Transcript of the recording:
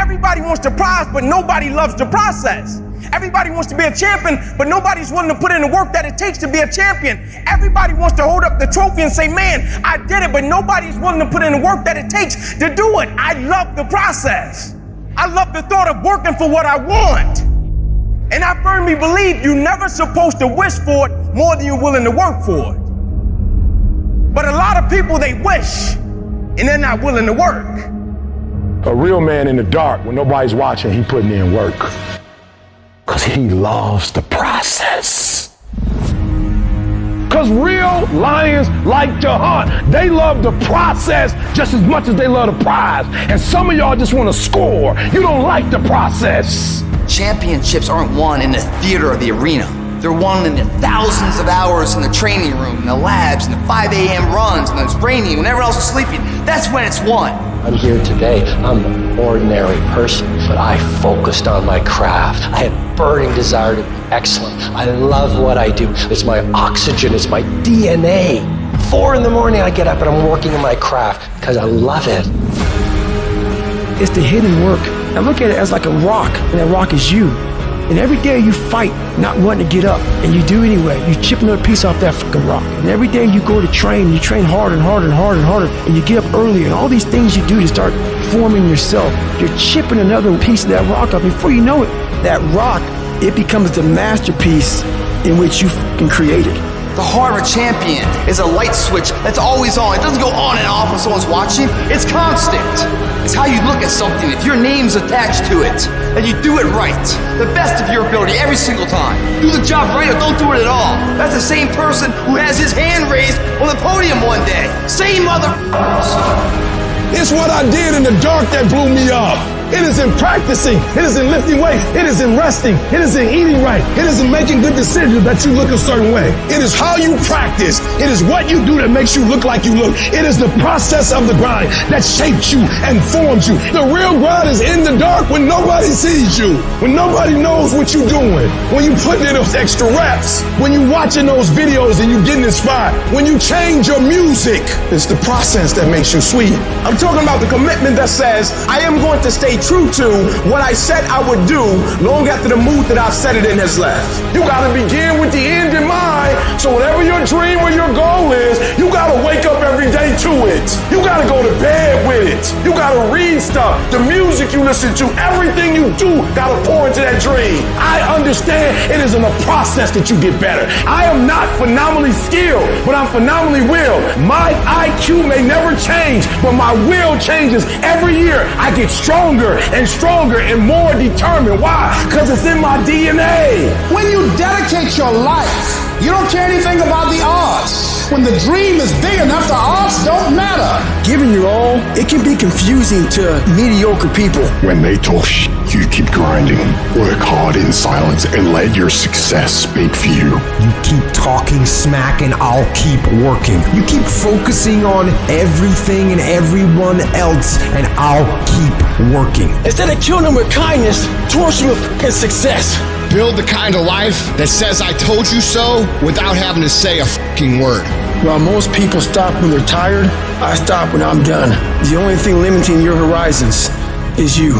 Everybody wants the prize, but nobody loves the process. Everybody wants to be a champion, but nobody's willing to put in the work that it takes to be a champion. Everybody wants to hold up the trophy and say, man, I did it, but nobody's willing to put in the work that it takes to do it. I love the process. I love the thought of working for what I want. And I firmly believe you're never supposed to wish for it more than you're willing to work for it. But a lot of people, they wish, and they're not willing to work. A real man in the dark, when nobody's watching, he putting in work. Because he loves the process. Because real lions like to hunt. They love the process just as much as they love the prize. And some of y'all just want to score. You don't like the process. Championships aren't won in the theater or the arena. They're won in the thousands of hours in the training room, in the labs, in the 5 a.m. runs, when it's raining, when everyone else is sleeping. That's when it's won. I'm here today. I'm an ordinary person, but I focused on my craft. I had burning desire to be excellent. I love what I do. It's my oxygen. It's my DNA. 4 in the morning I get up and I'm working in my craft because I love it. It's the hidden work. I look at it as like a rock, and that rock is you. And every day you fight not wanting to get up, and you do anyway. You chip another piece off that fucking rock. And every day you go to train, you train harder and harder and harder and harder, and you get up earlier, and all these things you do to start forming yourself. You're chipping another piece of that rock up. Before you know it, that rock, it becomes the masterpiece in which you fucking created. The heart of a champion is a light switch that's always on. It doesn't go on and off when someone's watching. It's constant. It's how you look at something. If your name's attached to it, and you do it right, the best of your ability every single time. Do the job right or don't do it at all. That's the same person who has his hand raised on the podium one day. Same mother. It's what I did in the dark that blew me up. It is in practicing. It is in lifting weights. It is in resting. It is in eating right. It is in making good decisions that you look a certain way. It is how you practice. It is what you do that makes you look like you look. It is the process of the grind that shapes you and forms you. The real grind is in the dark when nobody sees you, when nobody knows what you're doing, when you putting in those extra reps, when you watching those videos and you getting inspired, when you change your music. It's the process that makes you sweet. I'm talking about the commitment that says, I am going to stay true to what I said I would do long after the mood that I've set it in has left. You gotta begin with the end in mind. So whatever your dream or your goal is, you gotta wake up every day to it. You gotta go to bed with it. You gotta read stuff. The music you listen to, everything you do gotta pour into that dream. I understand it is in a process that you get better. I am not phenomenally skilled, but I'm phenomenally willed. My IQ may never change, but my will changes every year. I get stronger and stronger and more determined. Why? Because it's in my DNA. When you dedicate your life, you don't care anything about the odds. When the dream is big enough, the odds don't matter. Giving your all, it can be confusing to mediocre people. When they talk shit, you keep grinding. Work hard in silence and let your success speak for you. You keep talking smack and I'll keep working. You keep focusing on everything and everyone else and I'll keep working. Instead of killing them with kindness, torch them with fucking success. Build the kind of life that says I told you so without having to say a fucking word. While most people stop when they're tired, I stop when I'm done. The only thing limiting your horizons is you.